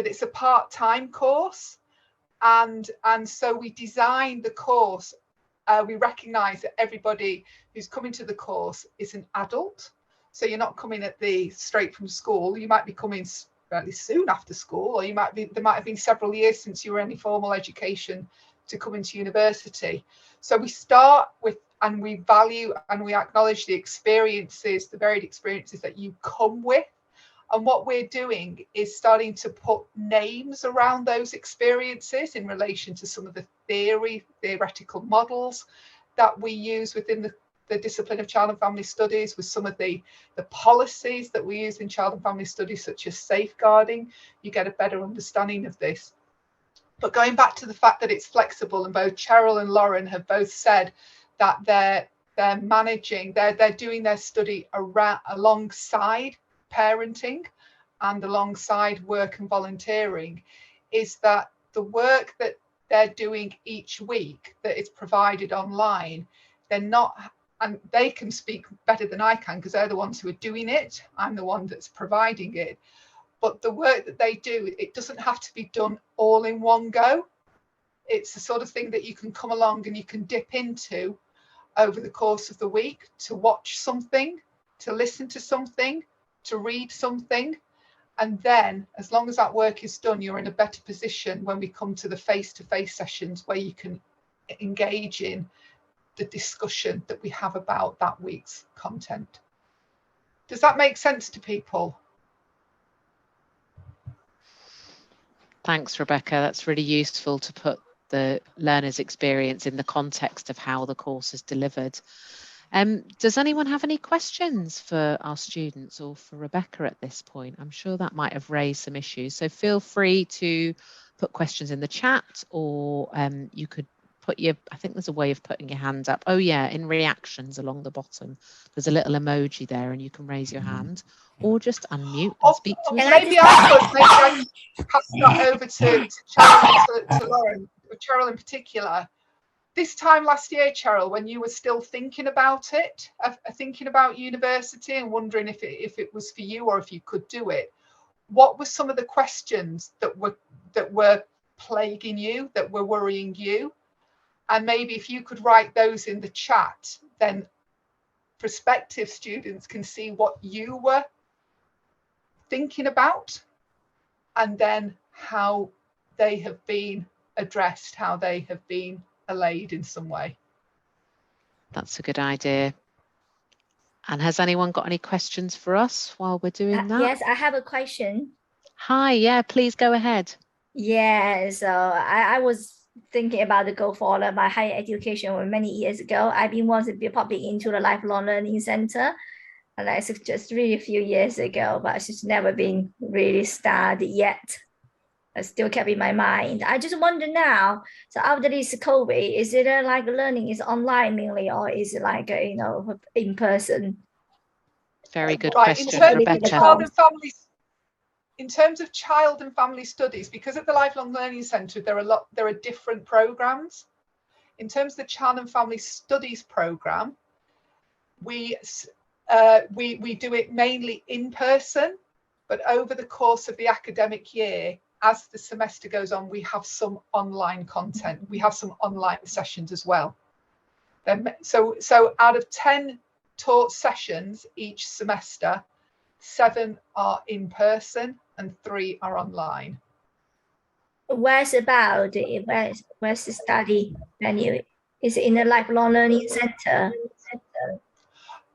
that it's a part-time course, and so we designed the course. We recognise that everybody who's coming to the course is an adult, so you're not coming straight from school. You might be coming fairly soon after school, or there might have been several years since you were in any formal education to come into university. So we start with, and we value and we acknowledge the experiences, the varied experiences that you come with. And what we're doing is starting to put names around those experiences in relation to some of the theoretical models that we use within the discipline of child and family studies, with some of the policies that we use in child and family studies, such as safeguarding. You get a better understanding of this. But going back to the fact that it's flexible, and both Cheryl and Lauren have both said that they're doing their study alongside parenting and alongside work and volunteering, is that the work that they're doing each week that is provided online, they're not, and they can speak better than I can because they're the ones who are doing it. I'm the one that's providing it. But the work that they do, it doesn't have to be done all in one go. It's the sort of thing that you can come along and you can dip into over the course of the week, to watch something, to listen to something, to read something. And then, as long as that work is done, you're in a better position when we come to the face-to-face sessions, where you can engage in the discussion that we have about that week's content. Does that make sense to people? Thanks, Rebecca. That's really useful to put the learner's experience in the context of how the course is delivered. Does anyone have any questions for our students or for Rebecca at this point? I'm sure that might have raised some issues. So feel free to put questions in the chat, or you could put I think there's a way of putting your hand up. Oh yeah, in reactions along the bottom, there's a little emoji there and you can raise your hand, or just unmute and speak to us. Maybe I could pass that over to Cheryl, to Lauren, Cheryl in particular. This time last year, Cheryl, when you were still thinking about it, thinking about university and wondering if it was for you or if you could do it, what were some of the questions that were plaguing you, that were worrying you? And maybe if you could write those in the chat, then prospective students can see what you were thinking about, and then how they have been addressed, how they have been allayed in some way. That's a good idea. And has anyone got any questions for us while we're doing that? Yes, I have a question. Hi, yeah, please go ahead. Yeah, so I was thinking about the goal for my higher education many years ago. I've been wanting to be probably into the lifelong learning center, and that's just really a few years ago, but it's just never been really started yet. I still kept in my mind. I just wonder now, so after this COVID, is it like learning is online mainly, or is it like, in person? Very good right. question, Rebecca. In terms of child and family studies, because at the Lifelong Learning Centre, there are different programs. In terms of the child and family studies program, we do it mainly in person, but over the course of the academic year, as the semester goes on, we have some online content. We have some online sessions as well. So out of 10 taught sessions each semester, 7 are in person and 3 are online. Where's the study venue? Is it in the Lifelong Learning Centre?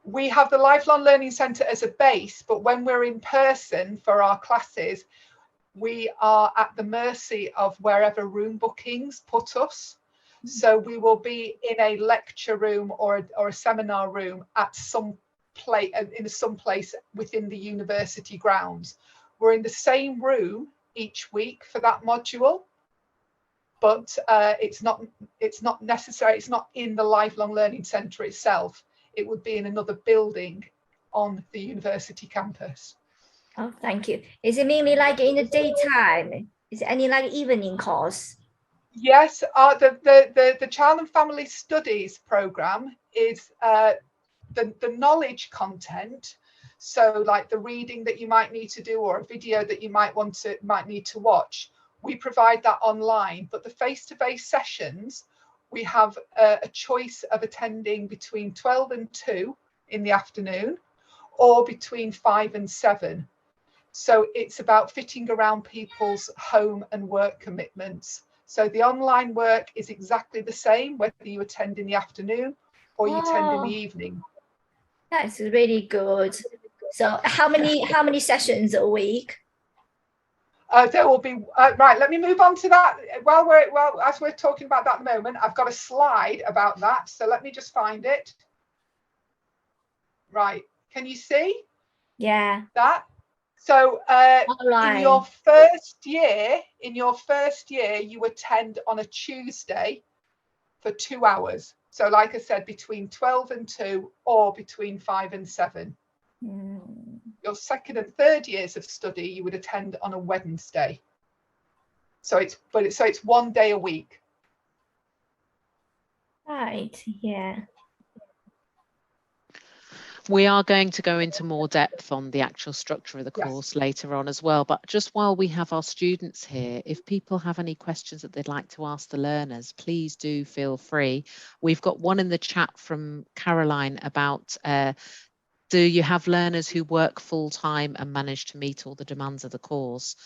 We have the Lifelong Learning Centre as a base, but when we're in person for our classes, we are at the mercy of wherever room bookings put us. So we will be in a lecture room or a seminar room at some place within the university grounds. We're in the same room each week for that module, but it's not necessary. It's not in the Lifelong Learning Centre itself. It would be in another building on the university campus. Oh, thank you. Is it mainly like in the daytime? Is it any like evening course? Yes, the Child and Family Studies program is the knowledge content. So like the reading that you might need to do, or a video that you might need to watch, we provide that online. But the face-to-face sessions, we have a choice of attending between 12 and 2 in the afternoon, or between 5 and 7. So it's about fitting around people's home and work commitments. So the online work is exactly the same, whether you attend in the afternoon or you attend in the evening. That's really good. So how many sessions a week? There will be right. Let me move on to that. As we're talking about that at the moment, I've got a slide about that. So let me just find it. Right. Can you see? Yeah. That. So in your first year, you attend on a Tuesday for 2 hours. So like I said, between 12 and 2 or between 5 and 7. Your second and third years of study, you would attend on a Wednesday. So it's 1 day a week. Right, yeah. We are going to go into more depth on the actual structure of the course later on as well. But just while we have our students here, if people have any questions that they'd like to ask the learners, please do feel free. We've got one in the chat from Caroline about do you have learners who work full-time and manage to meet all the demands of the course?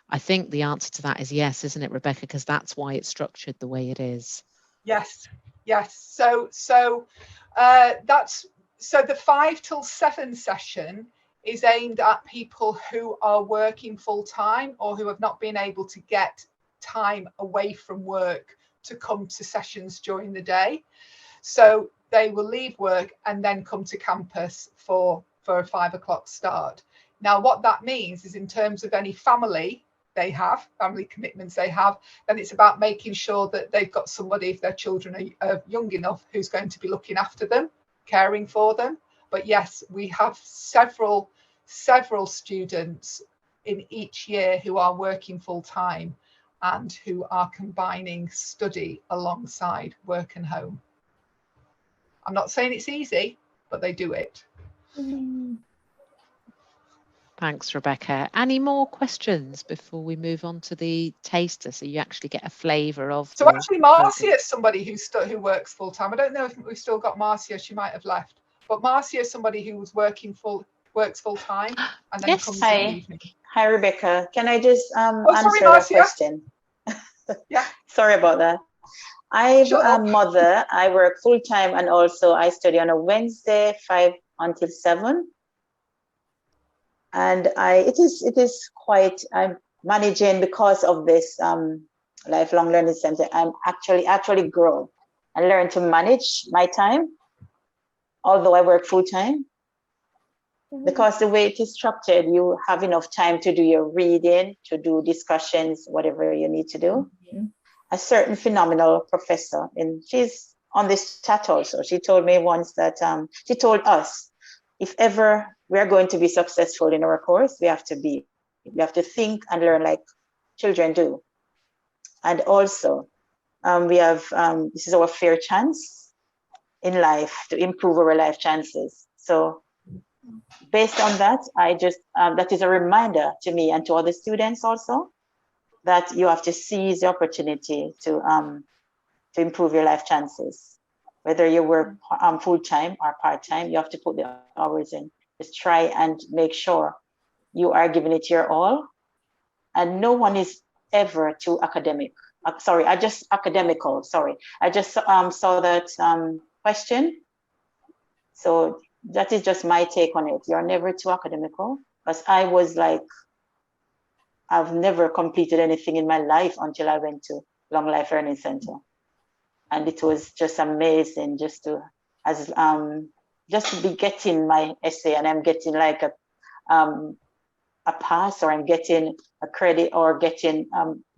I think the answer to that is yes, isn't it, Rebecca? Because that's why it's structured the way it is. Yes. So the 5 till 7 session is aimed at people who are working full-time or who have not been able to get time away from work to come to sessions during the day. So they will leave work and then come to campus for a 5 o'clock start. Now, what that means is in terms of any family commitments they have, then it's about making sure that they've got somebody, if their children are young enough, who's going to be looking after them, caring for them. But yes, we have several students in each year who are working full time and who are combining study alongside work and home. I'm not saying it's easy, but they do it. Thanks, Rebecca. Any more questions before we move on to the taster, so you actually get a flavour of? So actually, Marcia is somebody who works full time. I don't know if we've still got Marcia. She might have left, but Marcia is somebody who works full time and then comes in the evening. Hi, Rebecca. Can I just answer that question? Yeah. Sorry about that. I'm a mother. I work full time and also I study on a Wednesday, 5 until 7. And it is quite, I'm managing because of this lifelong learning center. I'm actually grow and learn to manage my time, although I work full time. Because the way it is structured, you have enough time to do your reading, to do discussions, whatever you need to do. A certain phenomenal professor, and she's on this chat also. She told me once that she told us, if ever we are going to be successful in our course, we have to think and learn like children do. And also, we have this is our fair chance in life to improve our life chances. So based on that, I just that is a reminder to me and to other students also that you have to seize the opportunity to improve your life chances. Whether you work full-time or part-time, you have to put the hours in. Just try and make sure you are giving it your all. And no one is ever too academic. Academical. Sorry. I just saw that question. So that is just my take on it. You're never too academical. Because I was like, I've never completed anything in my life until I went to Long Life Learning Center. And it was just amazing just to be getting my essay and I'm getting like a pass, or I'm getting a credit or getting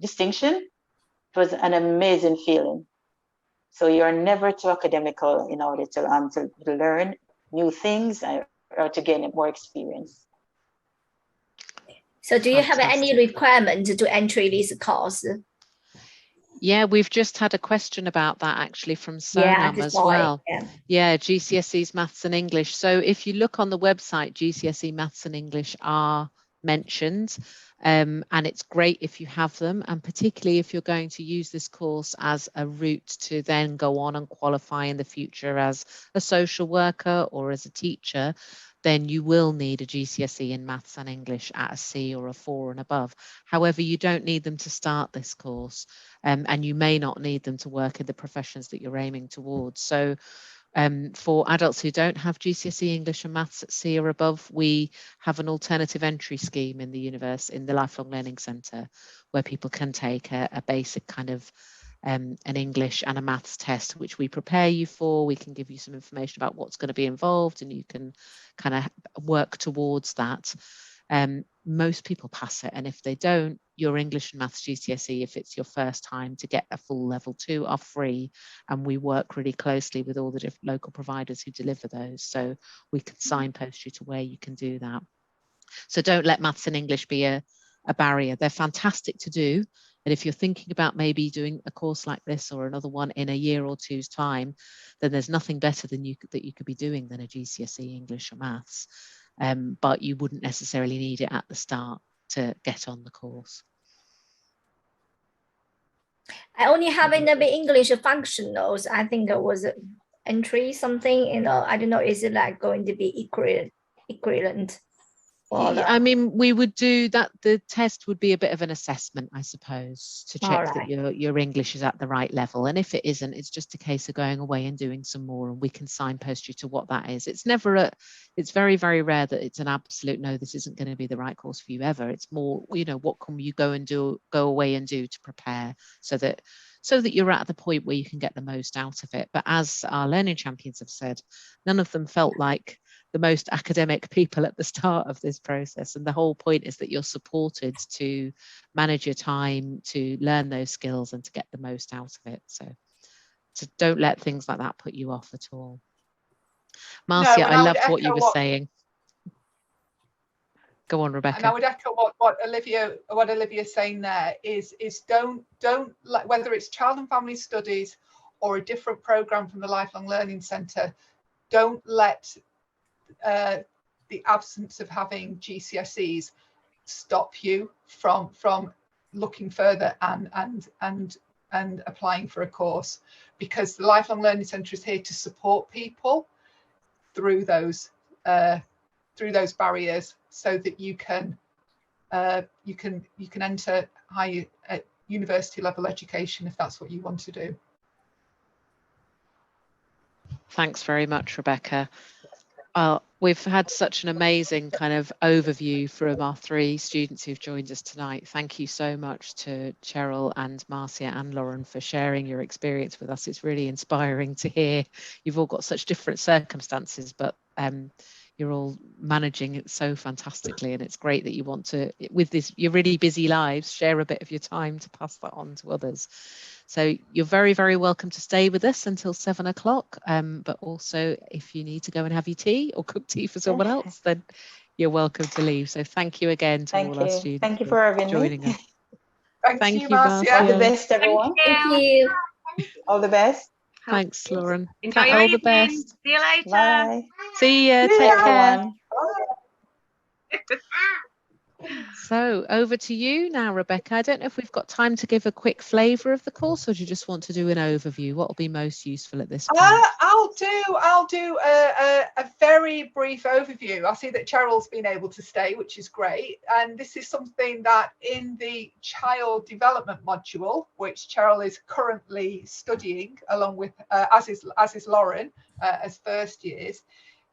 distinction. It was an amazing feeling. So you're never too academical in order to learn new things or to gain more experience. So do you have any requirement to enter this course? Yeah, we've just had a question about that actually from Yeah, I Sonam just as saw it. well. Yeah. Yeah, GCSEs Maths and English. So if you look on the website, GCSE Maths and English are mentioned, and it's great if you have them, and particularly if you're going to use this course as a route to then go on and qualify in the future as a social worker or as a teacher, then you will need a GCSE in Maths and English at a C or a 4 and above. However, you don't need them to start this course, and you may not need them to work in the professions that you're aiming towards. So for adults who don't have GCSE English and Maths at C or above, we have an alternative entry scheme in the Lifelong Learning Centre, where people can take a basic kind of an English and a Maths test, which we prepare you for. We can give you some information about what's going to be involved, and you can kind of work towards that. Most people pass it, and if they don't, your English and Maths GCSE, if it's your first time to get a full level 2, are free, and we work really closely with all the different local providers who deliver those, so we can signpost you to where you can do that. So don't let Maths and English be a barrier. They're fantastic to do, and if you're thinking about maybe doing a course like this or another one in a year or two's time, then there's nothing better than that you could be doing than a GCSE English or Maths. But you wouldn't necessarily need it at the start to get on the course. I only have in the English functionals. I think it was entry something, you know, I don't know, is it like going to be equivalent? I mean, we would do that. The test would be a bit of an assessment, I suppose, to check that your English is at the right level. And if it isn't, it's just a case of going away and doing some more, and we can signpost you to what that is. It's very, very rare that it's an absolute no, this isn't going to be the right course for you ever. It's more, you know, what can you go away and do to prepare so that you're at the point where you can get the most out of it. But as our learning champions have said, none of them felt like the most academic people at the start of this process, and the whole point is that you're supported to manage your time, to learn those skills, and to get the most out of it. So don't let things like that put you off at all. Marcia, no, I loved what you were saying. Go on, Rebecca. And I would echo what Olivia's saying there is don't let, whether it's child and family studies or a different program from the Lifelong Learning Centre, don't let the absence of having GCSEs stop you from looking further and applying for a course, because the Lifelong Learning Centre is here to support people through those barriers, so that you can enter higher university level education if that's what you want to do. Thanks very much, Rebecca. We've had such an amazing kind of overview from our 3 students who've joined us tonight. Thank you so much to Cheryl and Marcia and Lauren for sharing your experience with us. It's really inspiring to hear. You've all got such different circumstances, but you're all managing it so fantastically, and it's great that you want to, with your really busy lives, share a bit of your time to pass that on to others. So you're very, very welcome to stay with us until 7 o'clock. But also, if you need to go and have your tea or cook tea for someone else, then you're welcome to leave. So thank you again to all our students. Thank you for having joining me. us. Thank you, Marcia. All the best, everyone. Thank you. All the best. Thanks, Lauren. Enjoy your all the evening. best. See you later. Bye. See ya. Bye, Take care. everyone. So over to you now, Rebecca. I don't know if we've got time to give a quick flavour of the course, or do you just want to do an overview? What will be most useful at this point? I'll do a very brief overview. I see that Cheryl's been able to stay, which is great. And this is something that in the child development module, which Cheryl is currently studying along with, as is Lauren, as first years,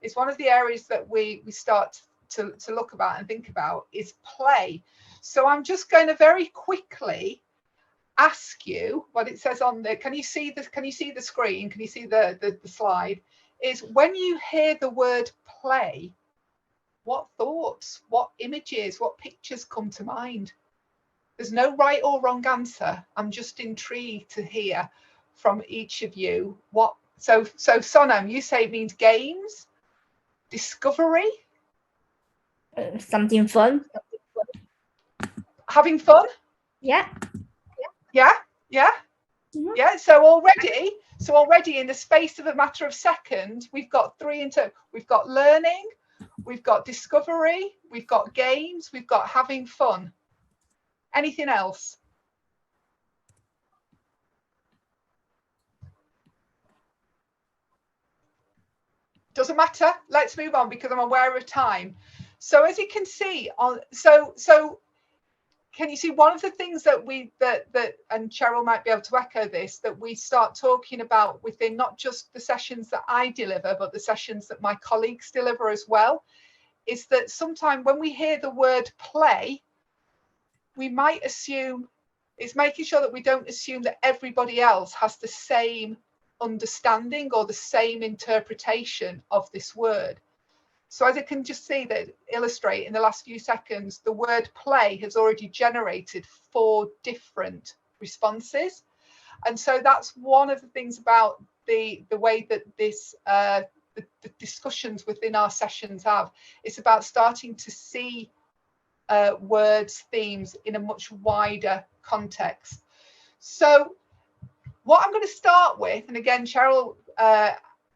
is one of the areas that we start to look about and think about is play. So I'm just going to very quickly ask you what it says on the, can you see the screen? Can you see the slide? Is when you hear the word play, what thoughts, what images, what pictures come to mind? There's no right or wrong answer. I'm just intrigued to hear from each of you what. So Sonam, you say it means games, discovery, something fun. Having fun. Yeah. Yeah. Yeah, so already in the space of a matter of seconds, we've got we've got learning, we've got discovery, we've got games, we've got having fun. Anything else? Doesn't matter. Let's move on because I'm aware of time. So as you can see can you see one of the things that and Cheryl might be able to echo this, that we start talking about within not just the sessions that I deliver, but the sessions that my colleagues deliver as well, is that sometimes when we hear the word play, we might assume, it's making sure that we don't assume that everybody else has the same understanding or the same interpretation of this word. So as I can just see that illustrate in the last few seconds, the word play has already generated 4 different responses. And so that's one of the things about the way that this the discussions within our sessions have. It's about starting to see words, themes in a much wider context. So what I'm going to start with, and again, Cheryl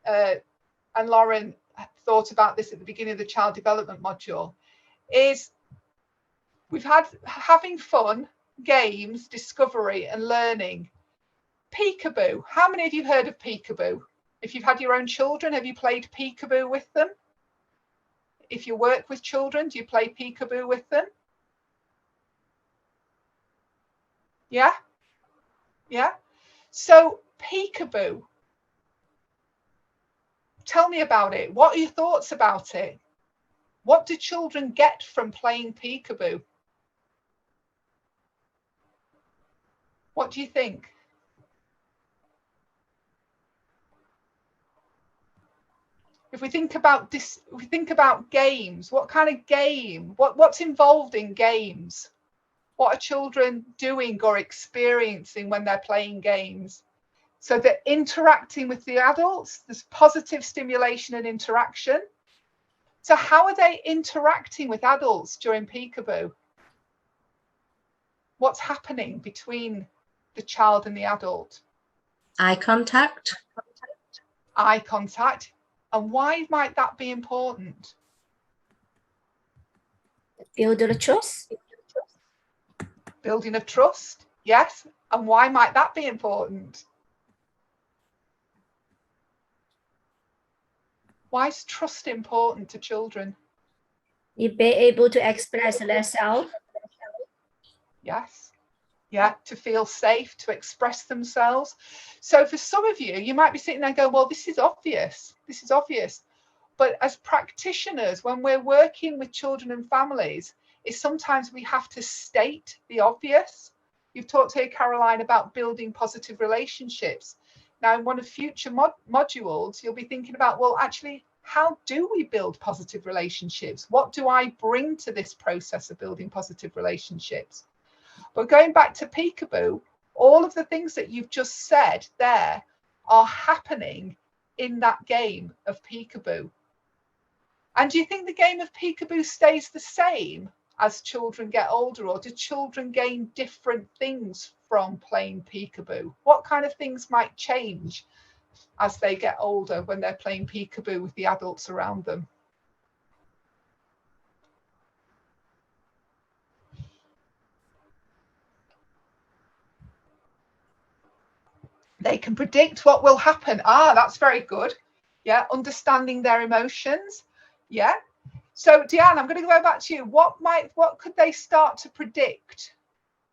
and Lauren thought about this at the beginning of the child development module, is we've had having fun, games, discovery and learning. Peekaboo. How many of you heard of peekaboo? If you've had your own children, have you played peekaboo with them? If you work with children, do you play peekaboo with them? Yeah? Yeah? So peekaboo, tell me about it. What are your thoughts about it? What do children get from playing peekaboo? What do you think? If we think about this, if we think about games, what kind of game? What's involved in games? What are children doing or experiencing when they're playing games? So they're interacting with the adults, there's positive stimulation and interaction. So how are they interacting with adults during peekaboo? What's happening between the child and the adult? Eye contact. Eye contact. And why might that be important? Build the trust. Building of trust, yes. And why might that be important? Why is trust important to children? You be able to express themselves. Yes. Yeah, to feel safe, to express themselves. So for some of you, you might be sitting there and go, well, this is obvious. This is obvious. But as practitioners, when we're working with children and families, is sometimes we have to state the obvious. You've talked here, Caroline, about building positive relationships. Now, in one of future modules, you'll be thinking about, well, actually, how do we build positive relationships? What do I bring to this process of building positive relationships? But going back to peekaboo, all of the things that you've just said there are happening in that game of peekaboo. And do you think the game of peekaboo stays the same as children get older, or do children gain different things from playing peekaboo? What kind of things might change as they get older when they're playing peekaboo with the adults around them? They can predict what will happen. Ah, that's very good. Yeah, understanding their emotions. Yeah. So Deanne, I'm going to go back to you. What could they start to predict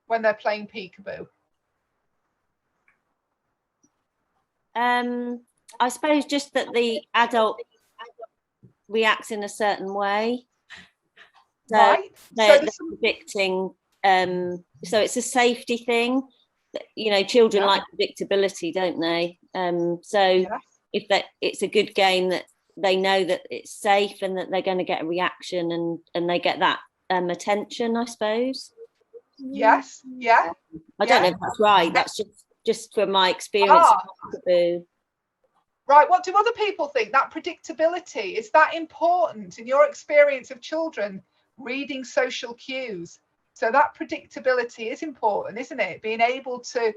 when they're playing peekaboo? I suppose just that the adult reacts in a certain way. So Right. they're predicting. So it's a safety thing. You know, children like predictability, don't they? So if it's a good game, that they know that it's safe and that they're going to get a reaction, and they get that attention, I suppose. Yes. Yeah. I don't know if that's right. That's just from my experience. Right. What do other people think? That predictability, is that important in your experience of children reading social cues? So that predictability is important, isn't it? Being able to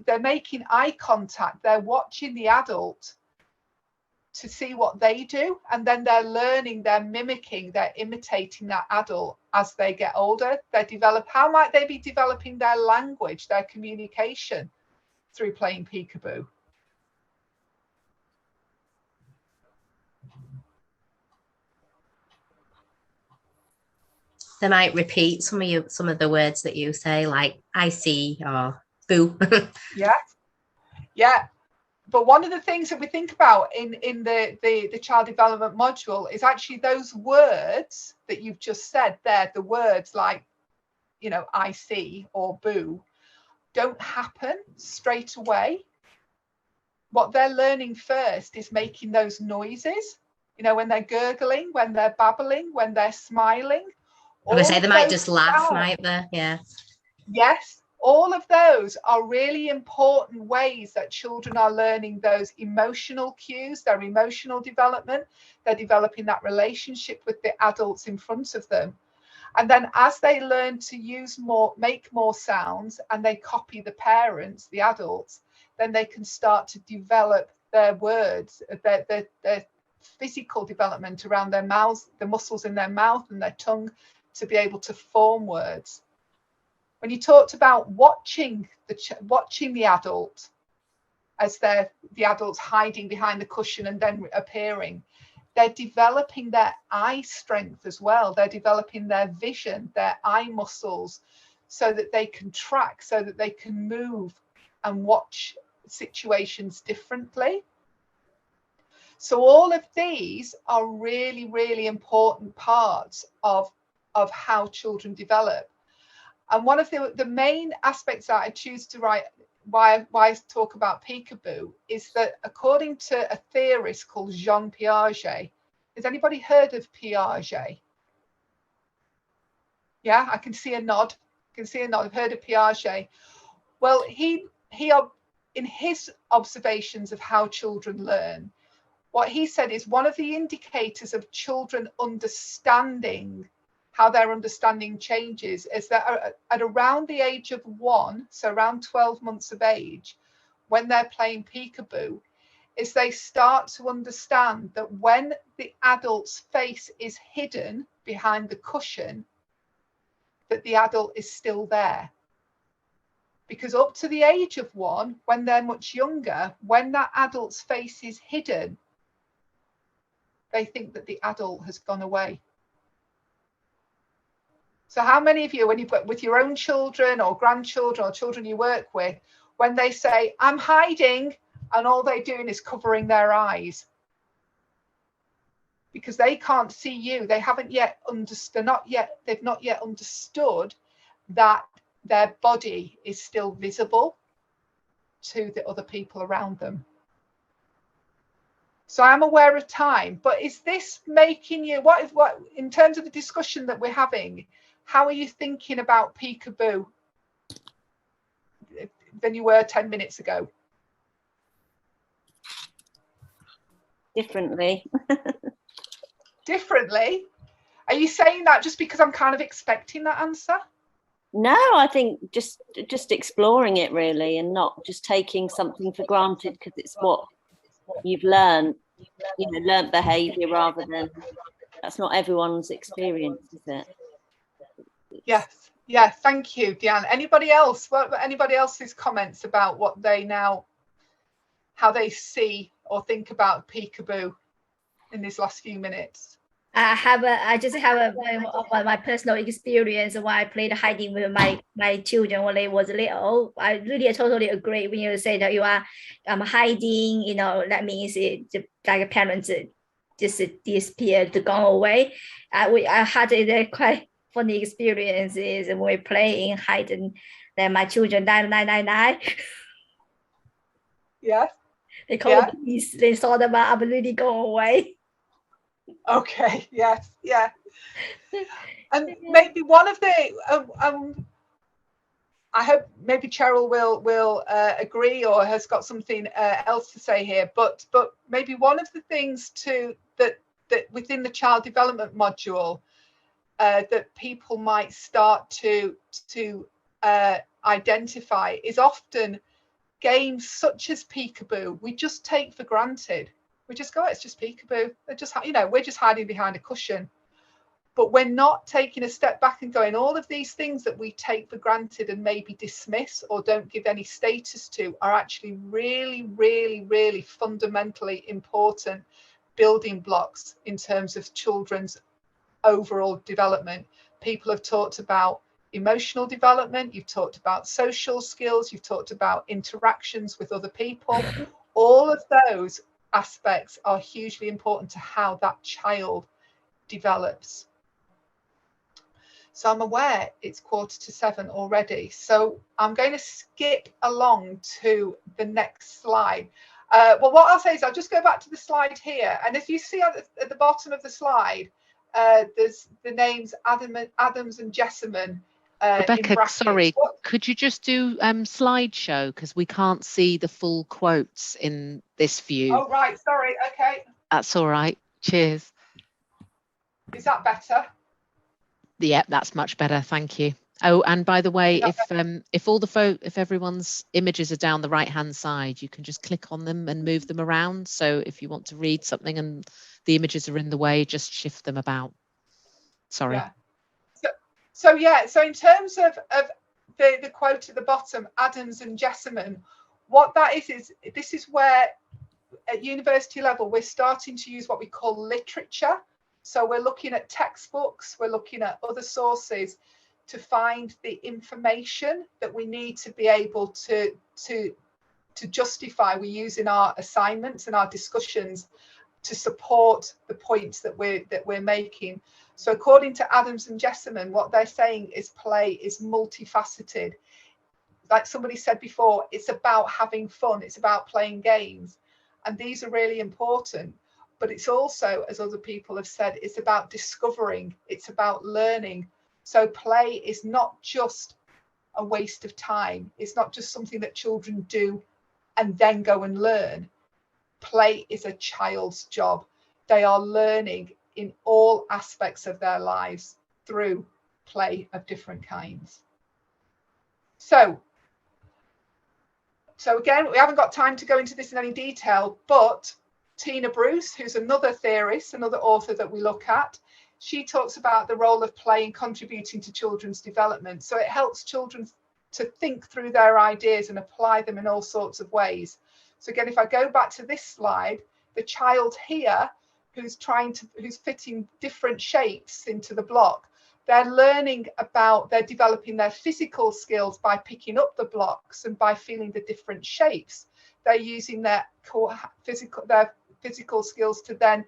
they're making eye contact, they're watching the adult to see what they do, and then they're learning, they're mimicking, they're imitating that adult as they get older. How might they be developing their language, their communication through playing peekaboo? They might repeat some of the words that you say, like I see or boo. Yeah. But one of the things that we think about in the child development module is actually those words that you've just said there, the words like, you know, I see or boo, don't happen straight away. What they're learning first is making those noises, you know, when they're gurgling, when they're babbling, when they're smiling. I was say they might just laugh, might they? Yeah. Yes. All of those are really important ways that children are learning those emotional cues, their emotional development. They're developing that relationship with the adults in front of them. And then as they learn to make more sounds, and they copy the parents, the adults, then they can start to develop their words, their physical development around their mouths, the muscles in their mouth and their tongue, to be able to form words. When you talked about watching the adult as the adult's hiding behind the cushion and then appearing, they're developing their eye strength as well. They're developing their vision, their eye muscles, so that they can track, so that they can move and watch situations differently. So all of these are really, really important parts of how children develop. And one of the main aspects that I choose to write, why I talk about peekaboo, is that according to a theorist called Jean Piaget, has anybody heard of Piaget? Yeah, I can see a nod. I've heard of Piaget. Well, he in his observations of how children learn, what he said is one of the indicators of children understanding how their understanding changes is that at around the age of 1, so around 12 months of age, when they're playing peekaboo, is they start to understand that when the adult's face is hidden behind the cushion, that the adult is still there. Because up to the age of 1, when they're much younger, when that adult's face is hidden, they think that the adult has gone away. So how many of you, when you've got with your own children or grandchildren or children you work with, when they say, I'm hiding, and all they're doing is covering their eyes? Because they can't see you. They haven't yet they've not yet understood that their body is still visible to the other people around them. So I'm aware of time, but is this making you, what in terms of the discussion that we're having, how are you thinking about peekaboo than you were 10 minutes ago? Differently. Differently? Are you saying that just because I'm kind of expecting that answer? No, I think just exploring it really, and not just taking something for granted because it's what you've learned, learned behaviour, rather than, that's not everyone's experience, is it? Yes. Yeah, thank you, Deanne. Anybody else? What anybody else's comments about how they see or think about peekaboo in these last few minutes? I just have my personal experience when I played hiding with my children when they was little. I really totally agree when you say that you are hiding. That means like a parent just disappeared, gone away. I had a quite funny experiences when we playing hiding. Then my children 999. Yes. They called the police. They saw them absolutely go away. Okay. Yes. Yeah. And maybe one of the I hope maybe Cheryl will agree or has got something else to say here. But maybe one of the things too that within the child development module that people might start to identify is often games such as peekaboo we just take for granted. We just go, oh, it's just peekaboo. They're just, you know, we're just hiding behind a cushion. But we're not taking a step back and going, all of these things that we take for granted and maybe dismiss or don't give any status to are actually really, really, really fundamentally important building blocks in terms of children's overall development. People have talked about emotional development, you've talked about social skills, you've talked about interactions with other people. All of those aspects are hugely important to how that child develops. So I'm aware it's 7:15 already, so I'm going to skip along to the next slide. Well, what I'll say is I'll just go back to the slide here, and if you see at the bottom of the slide, there's the names Adams and Jessamine. Rebecca, sorry, could you just do slideshow, because we can't see the full quotes in this view. Oh, right, sorry, okay. That's all right, cheers. Is that better? Yeah, that's much better, thank you. Oh, and by the way, if everyone's images are down the right hand side, you can just click on them and move them around. So if you want to read something and the images are in the way, just shift them about. Sorry. Yeah. So in terms of the quote at the bottom, Adams and Jessamine, what that is this is where at university level we're starting to use what we call literature. So we're looking at textbooks, we're looking at other sources to find the information that we need to be able to justify we use in our assignments and our discussions to support the points that we're making. So according to Adams and Jessamine, what they're saying is play is multifaceted. Like somebody said before, it's about having fun, it's about playing games, and these are really important. But it's also, as other people have said, it's about discovering, it's about learning. So play is not just a waste of time. It's not just something that children do and then go and learn. Play is a child's job. They are learning in all aspects of their lives through play of different kinds. So again, we haven't got time to go into this in any detail, but Tina Bruce, who's another theorist, another author that we look at, she talks about the role of play in contributing to children's development. So it helps children to think through their ideas and apply them in all sorts of ways. So again, if I go back to this slide, the child here who's fitting different shapes into the block, they're learning about, they're developing their physical skills by picking up the blocks and by feeling the different shapes. They're using their physical skills to then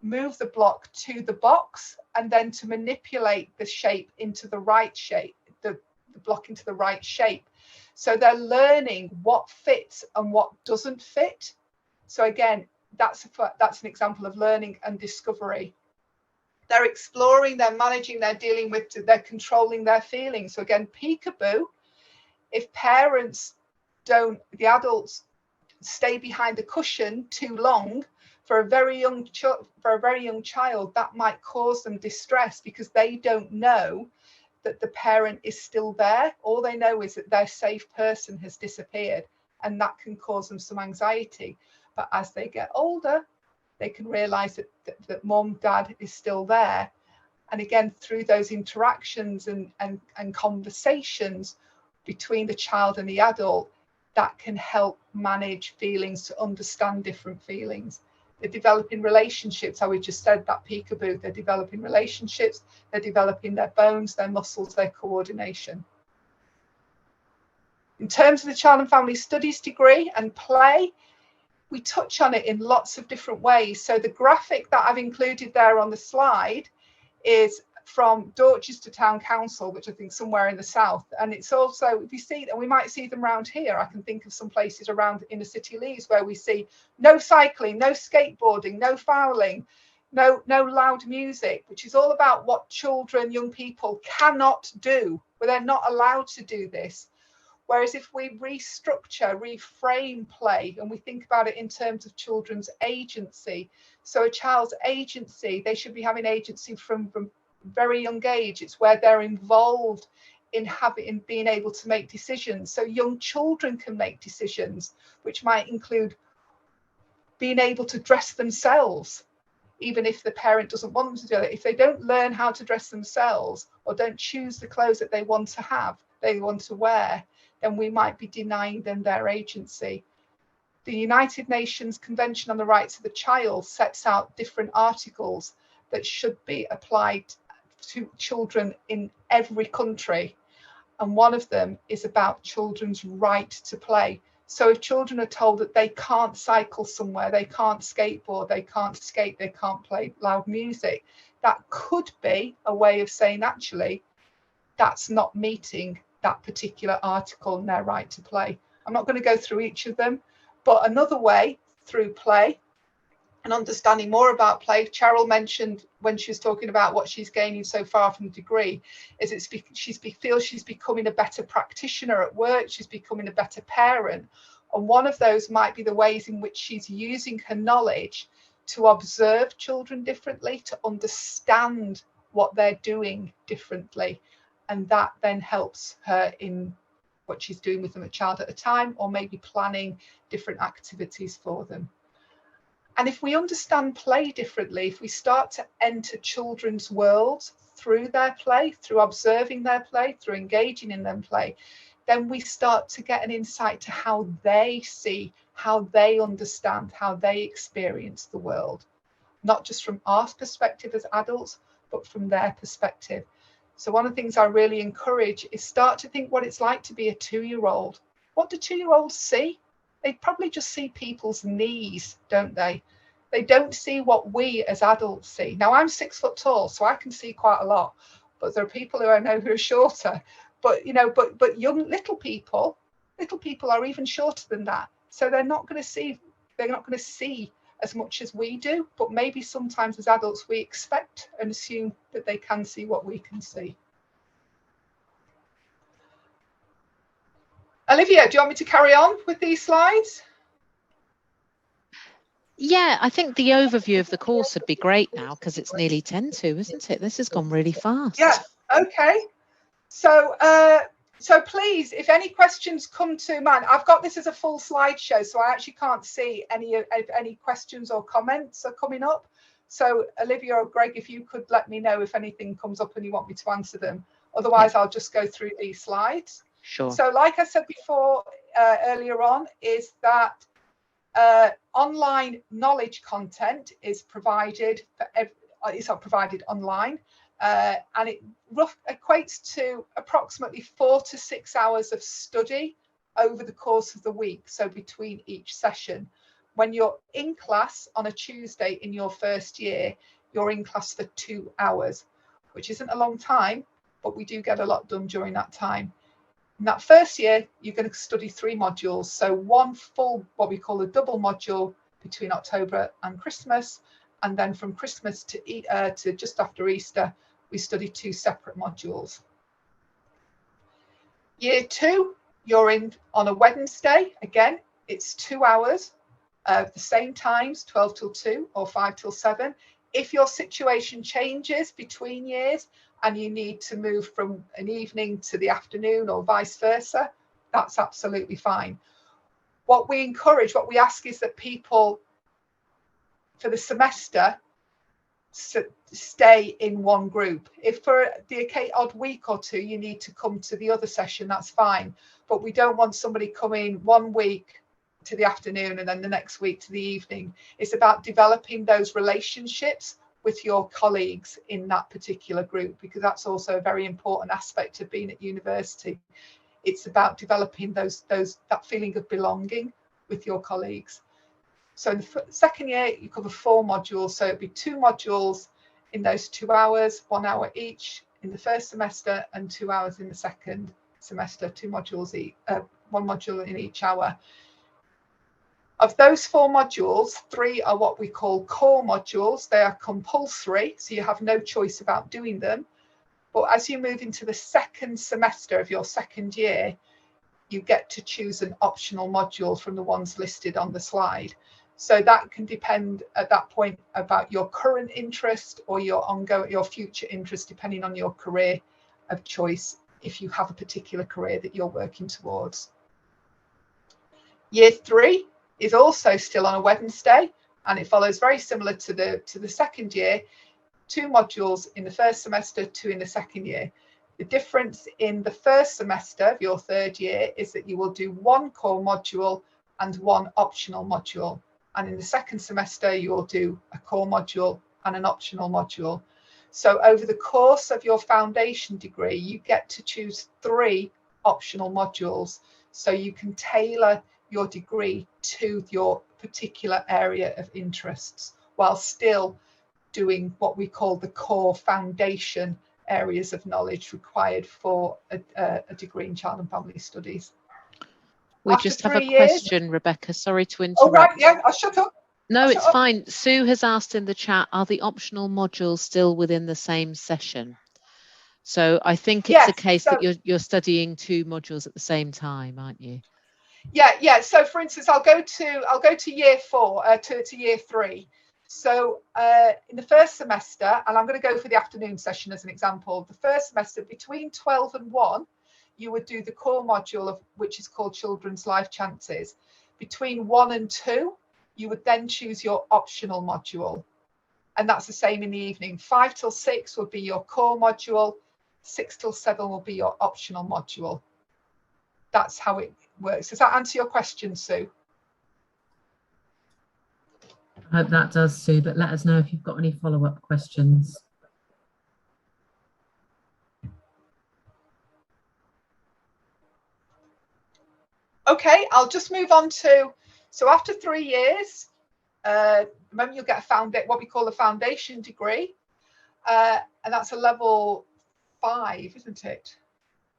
move the block to the box and then to manipulate the shape into the right shape, the block into the right shape. So they're learning what fits and what doesn't fit. So again, that's an example of learning and discovery. They're exploring, they're managing, they're dealing with, they're controlling their feelings. So again, peekaboo, if parents don't, the adults stay behind the cushion too long, for a very young child, that might cause them distress because they don't know that the parent is still there. All they know is that their safe person has disappeared, and that can cause them some anxiety. But as they get older, they can realize that mom, dad is still there. And again, through those interactions and conversations between the child and the adult, that can help manage feelings, to understand different feelings. They're developing relationships, how we just said, that peekaboo, they're developing relationships, they're developing their bones, their muscles, their coordination. In terms of the Child and Family Studies degree and play, we touch on it in lots of different ways. So the graphic that I've included there on the slide is from Dorchester Town Council, which I think somewhere in the south. And it's also, if you see, and we might see them around here, I can think of some places around inner city Leeds where we see no cycling, no skateboarding, no fouling, no loud music, which is all about what children, young people cannot do, where they're not allowed to do this. Whereas if we restructure, reframe play, and we think about it in terms of children's agency, so a child's agency, they should be having agency from very young age. It's where they're involved in being able to make decisions. So young children can make decisions, which might include being able to dress themselves, even if the parent doesn't want them to do it. If they don't learn how to dress themselves or don't choose the clothes that they want to wear, then we might be denying them their agency. The United Nations Convention on the Rights of the Child sets out different articles that should be applied to children in every country. And one of them is about children's right to play. So if children are told that they can't cycle somewhere, they can't skateboard, they can't skate, they can't play loud music, that could be a way of saying, actually, that's not meeting that particular article and their right to play. I'm not going to go through each of them, but another way through play and understanding more about play, Cheryl mentioned when she was talking about what she's gaining so far from the degree, is she feels she's becoming a better practitioner at work, she's becoming a better parent. And one of those might be the ways in which she's using her knowledge to observe children differently, to understand what they're doing differently. And that then helps her in what she's doing with them, a child at a time, or maybe planning different activities for them. And if we understand play differently, if we start to enter children's worlds through their play, through observing their play, through engaging in their play, then we start to get an insight to how they see, how they understand, how they experience the world, not just from our perspective as adults, but from their perspective. So one of the things I really encourage is start to think what it's like to be a 2-year-old. What do 2-year-olds see? They probably just see people's knees, don't they? They don't see what we as adults see. Now, I'm 6 foot tall, so I can see quite a lot, but there are people who I know who are shorter. But but young little people are even shorter than that. So they're not going to see as much as we do, but maybe sometimes as adults we expect and assume that they can see what we can see. Olivia, do you want me to carry on with these slides? Yeah, I think the overview of the course would be great now, because it's nearly 10 to, isn't it? This has gone really fast. Yeah, okay. So so please, if any questions come to mind, I've got this as a full slideshow, so I actually can't see any questions or comments are coming up. So Olivia or Greg, if you could let me know if anything comes up and you want me to answer them. Otherwise, I'll just go through these slides. Sure. So like I said before, earlier on, is that online knowledge content is provided for it's not provided online, and it equates to approximately 4 to 6 hours of study over the course of the week, so between each session. When you're in class on a Tuesday in your first year, you're in class for 2 hours, which isn't a long time, but we do get a lot done during that time. In that first year, you're going to study 3 modules. So one full, what we call a double module between October and Christmas. And then from Christmas to just after Easter, we study 2 separate modules. Year 2, you're in on a Wednesday. Again, it's 2 hours, the same times, 12 till 2 or 5 till 7. If your situation changes between years, and you need to move from an evening to the afternoon or vice versa, that's absolutely fine. What we encourage, what we ask is that people for the semester stay in one group. If for the odd week or 2 you need to come to the other session, that's fine. But we don't want somebody coming one week to the afternoon and then the next week to the evening. It's about developing those relationships with your colleagues in that particular group, because that's also a very important aspect of being at university. It's about developing that feeling of belonging with your colleagues. So in the second year, you cover 4 modules. So it'd be 2 modules in those 2 hours, 1 hour each in the first semester and 2 hours in the second semester, 2 modules each, 1 module in each hour. Of those 4 modules, 3 are what we call core modules. They are compulsory, so you have no choice about doing them. But as you move into the second semester of your second year, you get to choose an optional module from the ones listed on the slide. So that can depend at that point about your current interest or your future interest, depending on your career of choice if you have a particular career that you're working towards. Year 3 is also still on a Wednesday, and it follows very similar to the second year. 2 modules in the first semester, 2 in the second year. The difference in the first semester of your third year is that you will do 1 core module and 1 optional module. And in the second semester, you will do a core module and an optional module. So over the course of your foundation degree, you get to choose 3 optional modules. So you can tailor your degree to your particular area of interests, while still doing what we call the core foundation areas of knowledge required for a degree in child and family studies. We After just have a 3 years, question, Rebecca. Sorry to interrupt. Oh, right, yeah, I'll shut up. No, I'll it's shut up. fine. Sue has asked in the chat, are the optional modules still within the same session? So I think it's a case that you're studying 2 modules at the same time, aren't you? Yeah. So for instance, I'll go to year 4 to year 3. So in the first semester, and I'm going to go for the afternoon session as an example, the first semester between 12 and 1, you would do the core module of which is called Children's Life Chances. Between 1 and 2, you would then choose your optional module. And that's the same in the evening. 5 till 6 would be your core module. 6 till 7 will be your optional module. That's how it works. Does that answer your question, Sue? I hope that does, Sue, but let us know if you've got any follow-up questions. Okay, I'll just move on to, so after 3 years, remember you'll get what we call a foundation degree, and that's a level 5, isn't it?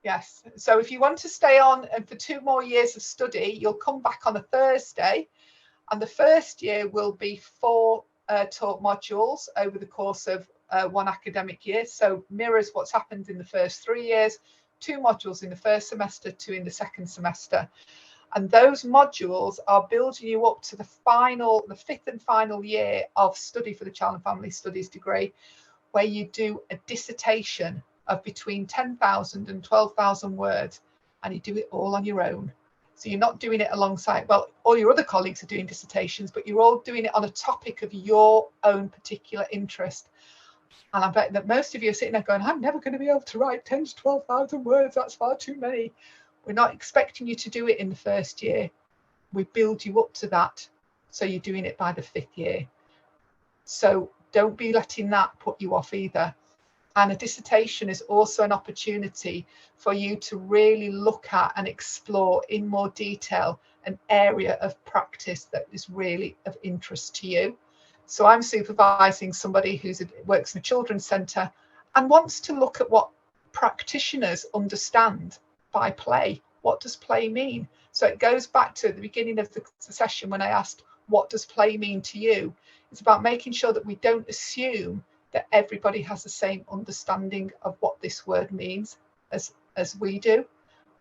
Yes. So if you want to stay on and for 2 more years of study, you'll come back on a Thursday, and the first year will be 4 taught modules over the course of 1 academic year. So mirrors what's happened in the first 3 years, 2 modules in the first semester, 2 in the second semester. And those modules are building you up to the 5th and final year of study for the Child and Family Studies degree, where you do a dissertation of between 10,000 and 12,000 words, and you do it all on your own. So you're not doing it alongside, well, all your other colleagues are doing dissertations, but you're all doing it on a topic of your own particular interest. And I bet that most of you are sitting there going, I'm never going to be able to write 10 to 12,000 words. That's far too many. We're not expecting you to do it in the first year. We build you up to that. So you're doing it by the 5th year. So don't be letting that put you off either. And a dissertation is also an opportunity for you to really look at and explore in more detail an area of practice that is really of interest to you. So I'm supervising somebody who works in a children's centre and wants to look at what practitioners understand by play. What does play mean? So it goes back to the beginning of the session when I asked, what does play mean to you? It's about making sure that we don't assume that everybody has the same understanding of what this word means as we do.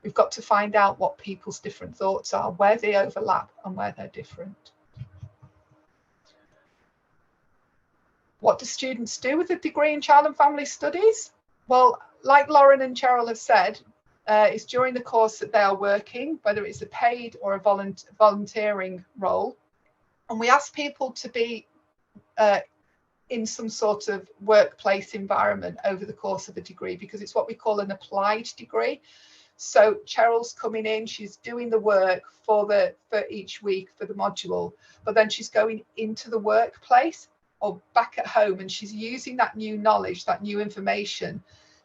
We've got to find out what people's different thoughts are, where they overlap and where they're different. What do students do with a degree in Child and Family Studies? Well, like Lauren and Cheryl have said, it's during the course that they are working, whether it's a paid or a volunteering role. And we ask people to be in some sort of workplace environment over the course of a degree, because it's what we call an applied degree. So Cheryl's coming in, she's doing the work for each week for the module, but then she's going into the workplace or back at home, and she's using that new knowledge, that new information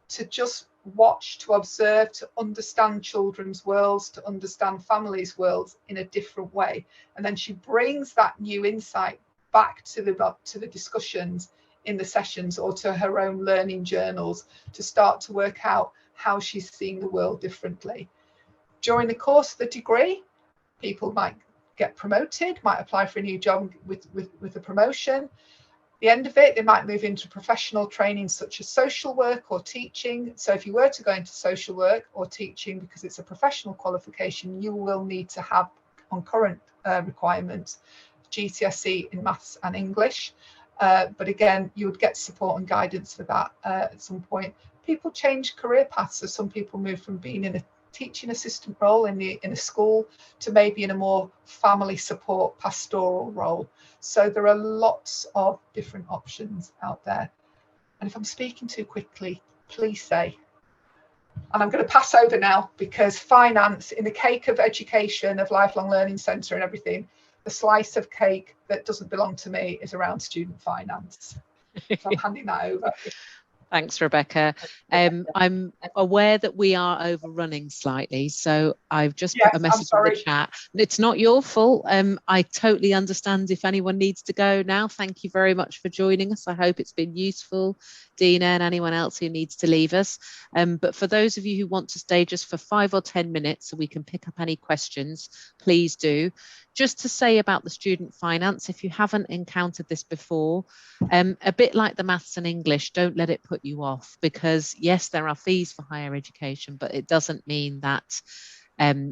to just watch, to observe, to understand children's worlds, to understand families' worlds in a different way. And then she brings that new insight back to the discussions in the sessions or to her own learning journals to start to work out how she's seeing the world differently. During the course of the degree, people might get promoted, might apply for a new job with a promotion. At the end of it, they might move into professional training such as social work or teaching. So if you were to go into social work or teaching, because it's a professional qualification, you will need to have on current requirements GCSE in maths and English. But again, you would get support and guidance for that at some point. People change career paths. So some people move from being in a teaching assistant role in a school to maybe in a more family support pastoral role. So there are lots of different options out there. And if I'm speaking too quickly, please say. And I'm going to pass over now, because finance in the cake of education, of Lifelong Learning Centre and everything, the slice of cake that doesn't belong to me is around student finance. So I'm handing that over. Thanks, Rebecca. I'm aware that we are overrunning slightly, so I've just put a message in the chat. It's not your fault. I totally understand if anyone needs to go now. Thank you very much for joining us. I hope it's been useful, Dina, and anyone else who needs to leave us. But for those of you who want to stay just for 5 or 10 minutes so we can pick up any questions, please do. Just to say about the student finance, if you haven't encountered this before, a bit like the maths and English, don't let it put you off, because yes, there are fees for higher education, but it doesn't mean that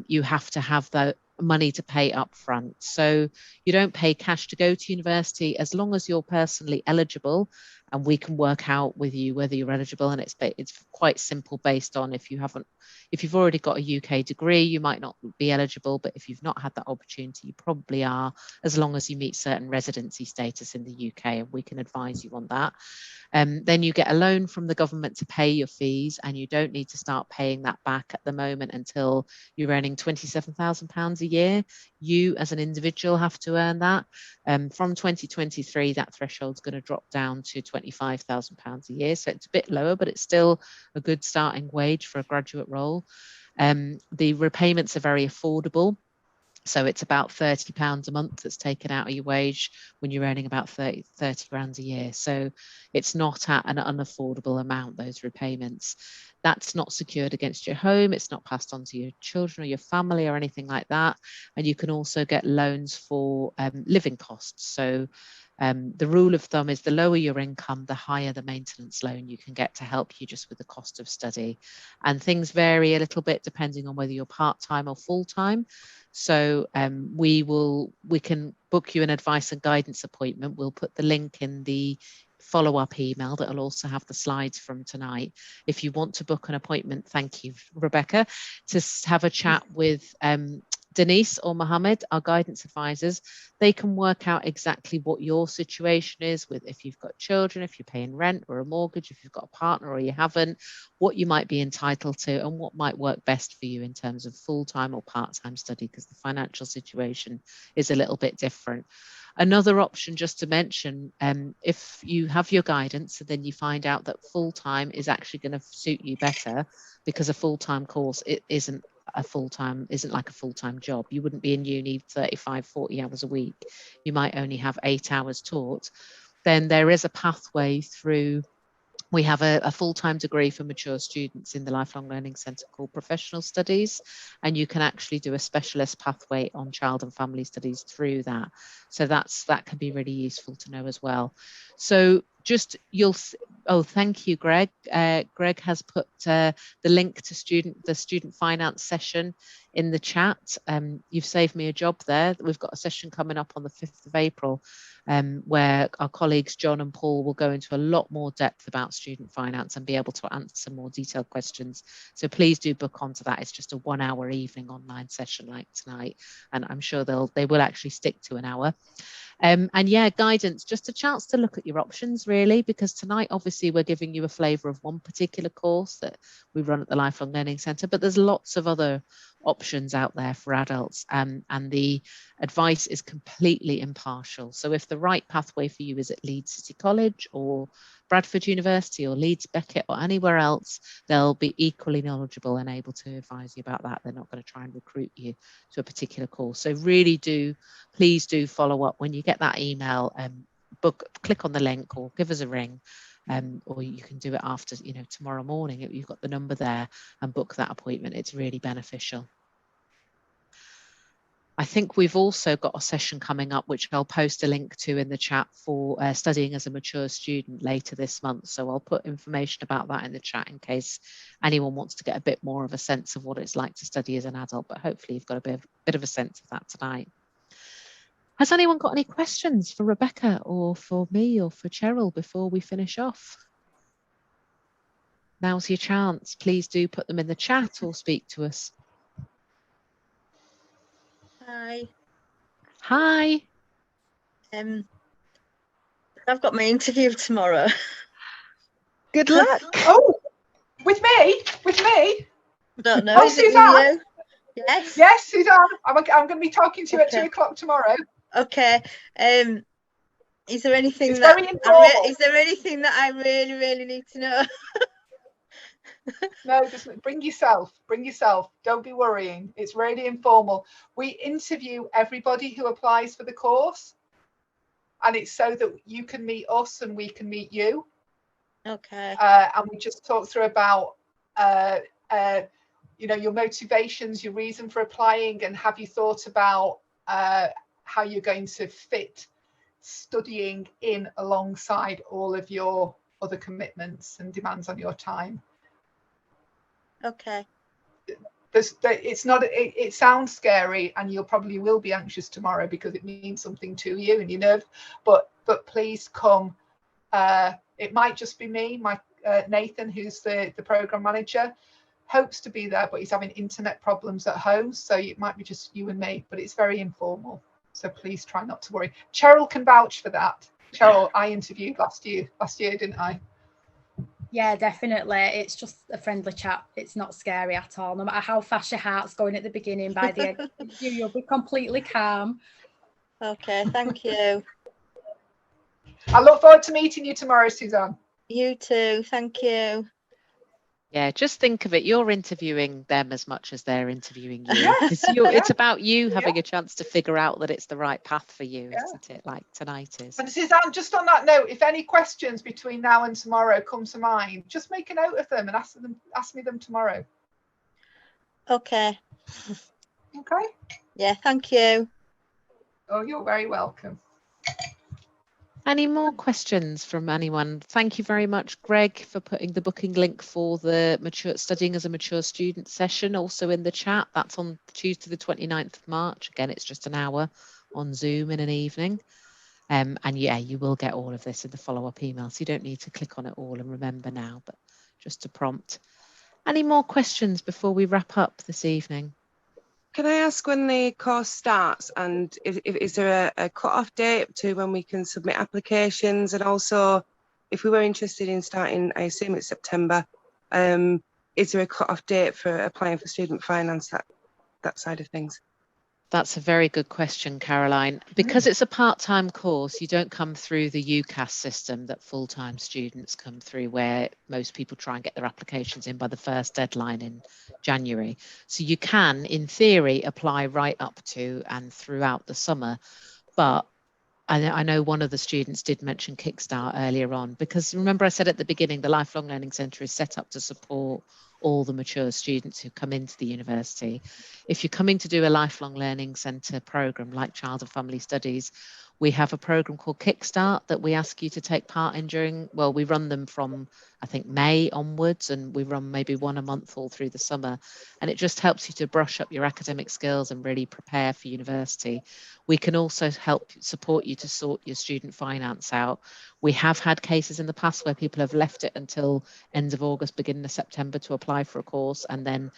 you have to have the money to pay up front. So you don't pay cash to go to university as long as you're personally eligible, and we can work out with you whether you're eligible. And it's quite simple based on if you've already got a UK degree, you might not be eligible, but if you've not had that opportunity, you probably are, as long as you meet certain residency status in the UK, and we can advise you on that. Then you get a loan from the government to pay your fees, and you don't need to start paying that back at the moment until you're earning £27,000 a year. You as an individual have to earn that. From 2023, that threshold's going to drop down to £25,000 a year. So it's a bit lower, but it's still a good starting wage for a graduate role. The repayments are very affordable. So it's about £30 a month that's taken out of your wage when you're earning about 30 grand a year. So it's not at an unaffordable amount, those repayments. That's not secured against your home. It's not passed on to your children or your family or anything like that. And you can also get loans for living costs. So the rule of thumb is the lower your income, the higher the maintenance loan you can get to help you just with the cost of study. And things vary a little bit depending on whether you're part-time or full-time. So we can book you an advice and guidance appointment. We'll put the link in the follow-up email that will also have the slides from tonight. If you want to book an appointment, thank you, Rebecca, to have a chat with Denise or Mohammed, our guidance advisors. They can work out exactly what your situation is with, if you've got children, if you're paying rent or a mortgage, if you've got a partner or you haven't, what you might be entitled to and what might work best for you in terms of full-time or part-time study, because the financial situation is a little bit different. Another option just to mention, if you have your guidance and then you find out that full-time is actually going to suit you better, because a full-time course isn't like a full-time job. You wouldn't be in uni 35, 40 hours a week. You might only have 8 hours taught. Then there is a pathway through. We have a full-time degree for mature students in the Lifelong Learning Centre called Professional Studies, and you can actually do a specialist pathway on child and family studies through that. So that can be really useful to know as well. So just thank you, Greg. Greg has put the link to the student finance session in the chat. You've saved me a job there. We've got a session coming up on the 5th of April where our colleagues John and Paul will go into a lot more depth about student finance and be able to answer more detailed questions. So please do book onto that. It's just a 1-hour evening online session like tonight, and I'm sure they will actually stick to an hour. And yeah, guidance, just a chance to look at your options really, because tonight obviously we're giving you a flavour of one particular course that we run at the Lifelong Learning Centre, but there's lots of other options out there for adults, and the advice is completely impartial. So if the right pathway for you is at Leeds City College or Bradford University or Leeds Beckett or anywhere else, they'll be equally knowledgeable and able to advise you about that. They're not going to try and recruit you to a particular course. So really please do follow up when you get that email, click on the link or give us a ring, or you can do it after, tomorrow morning. You've got the number there, and book that appointment. It's really beneficial. I think we've also got a session coming up, which I'll post a link to in the chat for studying as a mature student later this month. So I'll put information about that in the chat in case anyone wants to get a bit more of a sense of what it's like to study as an adult, but hopefully you've got a bit of a sense of that tonight. Has anyone got any questions for Rebecca or for me or for Cheryl before we finish off? Now's your chance. Please do put them in the chat or speak to us. Hi. Hi. I've got my interview tomorrow. Good luck. Oh, with me? With me? I don't know. Oh, Is it with Suzanne? you? Yes. Yes, Suzanne. I'm going to be talking to you Okay. at 2 o'clock tomorrow. Okay. Is there anything It's that very informal. is there anything that I really need to know? No, just bring yourself. Bring yourself. Don't be worrying. It's really informal. We interview everybody who applies for the course, and it's so that you can meet us and we can meet you. Okay. And we just talk through about you know, your motivations, your reason for applying, and have you thought about how you're going to fit studying in alongside all of your other commitments and demands on your time. Okay. It's not. It sounds scary, and you probably will be anxious tomorrow because it means something to you and your nerve. But please come. It might just be me, Nathan, who's the program manager, hopes to be there, but he's having internet problems at home, so it might be just you and me. But it's very informal, so please try not to worry. Cheryl can vouch for that. Cheryl, I interviewed last year, didn't I? Yeah, definitely. It's just a friendly chat. It's not scary at all. No matter how fast your heart's going at the beginning, by the end, you'll be completely calm. Okay, thank you. I look forward to meeting you tomorrow, Suzanne. You too. Thank you. Yeah, just think of it. You're interviewing them as much as they're interviewing you. It's about you having a chance to figure out that it's the right path for you, isn't it? Like tonight is. And Suzanne, just on that note, if any questions between now and tomorrow come to mind, just make a note of them and ask me them tomorrow. Okay. Okay. Yeah, thank you. Oh, you're very welcome. Any more questions from anyone? Thank you very much, Greg, for putting the booking link for the studying as a mature student session also in the chat. That's on Tuesday the 29th of March. Again, it's just an hour on Zoom in an evening. And yeah, you will get all of this in the follow-up email, so you don't need to click on it all and remember now, but just to prompt. Any more questions before we wrap up this evening? Can I ask when the course starts, and is there a cut-off date to when we can submit applications? And also, if we were interested in starting, I assume it's September, is there a cut-off date for applying for student finance, that side of things? That's a very good question, Caroline. Because it's a part-time course, you don't come through the UCAS system that full-time students come through, where most people try and get their applications in by the first deadline in January. So you can, in theory, apply right up to and throughout the summer. But I know one of the students did mention Kickstart earlier on, because remember I said at the beginning, the Lifelong Learning Centre is set up to support all the mature students who come into the university. If you're coming to do a Lifelong Learning Centre programme like Child and Family Studies, we have a programme called Kickstart that we ask you to take part in during, well, we run them from, I think, May onwards, and we run maybe one a month all through the summer. And it just helps you to brush up your academic skills and really prepare for university. We can also help support you to sort your student finance out. We have had cases in the past where people have left it until end of August, beginning of September to apply for a course, and then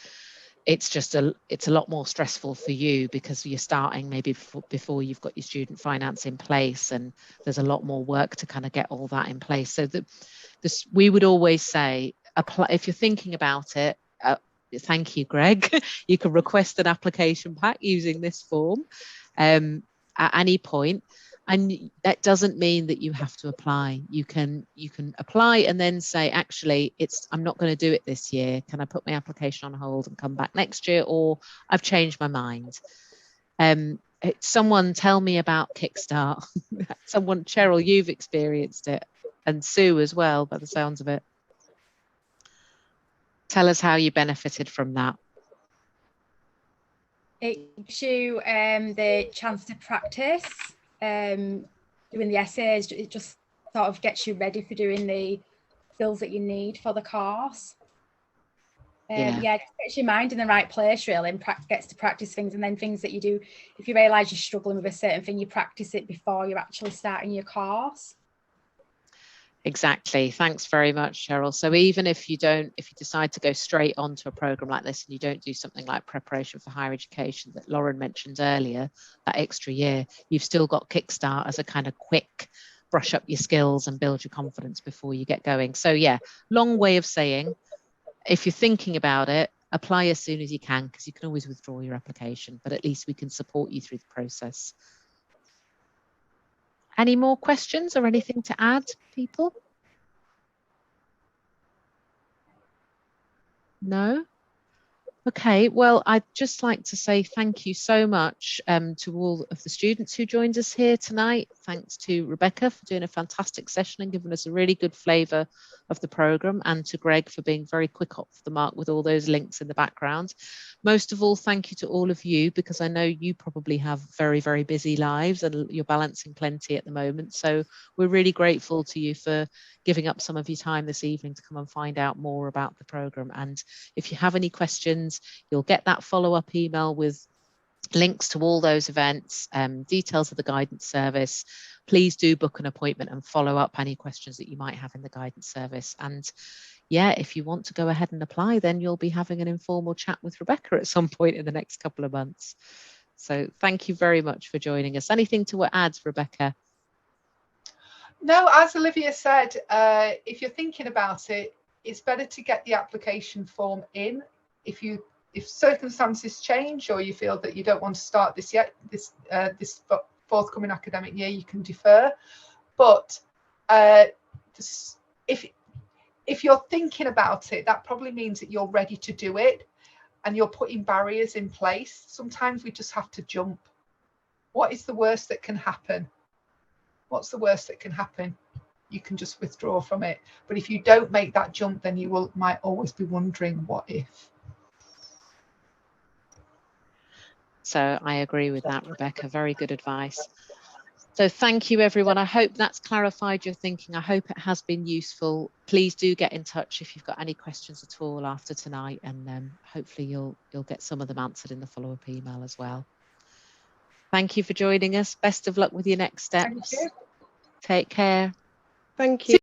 it's a lot more stressful for you because you're starting maybe before you've got your student finance in place, and there's a lot more work to kind of get all that in place. So we would always say, apply if you're thinking about it. Thank you, Greg. You can request an application pack using this form at any point. And that doesn't mean that you have to apply. You can apply and then say, actually, I'm not going to do it this year. Can I put my application on hold and come back next year? Or I've changed my mind. Someone tell me about Kickstart. Cheryl, you've experienced it, and Sue as well, by the sounds of it. Tell us how you benefited from that. It gives you the chance to practice doing the essays. It just sort of gets you ready for doing the skills that you need for the course. Yeah, it gets your mind in the right place really, and gets to practice things, and then things that you do, if you realise you're struggling with a certain thing, you practice it before you're actually starting your course. Exactly. Thanks very much, Cheryl. So even if you decide to go straight onto a program like this and you don't do something like preparation for higher education that Lauren mentioned earlier, that extra year, you've still got Kickstart as a kind of quick brush up your skills and build your confidence before you get going. So yeah, long way of saying, if you're thinking about it, apply as soon as you can, because you can always withdraw your application, but at least we can support you through the process. Any more questions or anything to add, people? No? Okay, well, I'd just like to say thank you so much to all of the students who joined us here tonight. Thanks to Rebecca for doing a fantastic session and giving us a really good flavour of the programme, and to Greg for being very quick off the mark with all those links in the background. Most of all, thank you to all of you, because I know you probably have very, very busy lives and you're balancing plenty at the moment. So we're really grateful to you for giving up some of your time this evening to come and find out more about the programme. And if you have any questions, you'll get that follow-up email with links to all those events, details of the guidance service. Please do book an appointment and follow up any questions that you might have in the guidance service. And yeah, if you want to go ahead and apply, then you'll be having an informal chat with Rebecca at some point in the next couple of months. So thank you very much for joining us. Anything to add, Rebecca? No, as Olivia said, if you're thinking about it, it's better to get the application form in. If circumstances change, or you feel that you don't want to start this yet, this forthcoming academic year, you can defer. But if you're thinking about it, that probably means that you're ready to do it, and you're putting barriers in place. Sometimes we just have to jump. What is the worst that can happen? What's the worst that can happen? You can just withdraw from it. But if you don't make that jump, then you might always be wondering, what if? So I agree with that, Rebecca. Very good advice. So thank you, everyone. I hope that's clarified your thinking. I hope it has been useful. Please do get in touch if you've got any questions at all after tonight, and hopefully you'll get some of them answered in the follow-up email as well. Thank you for joining us. Best of luck with your next steps. Thank you. Take care. Thank you.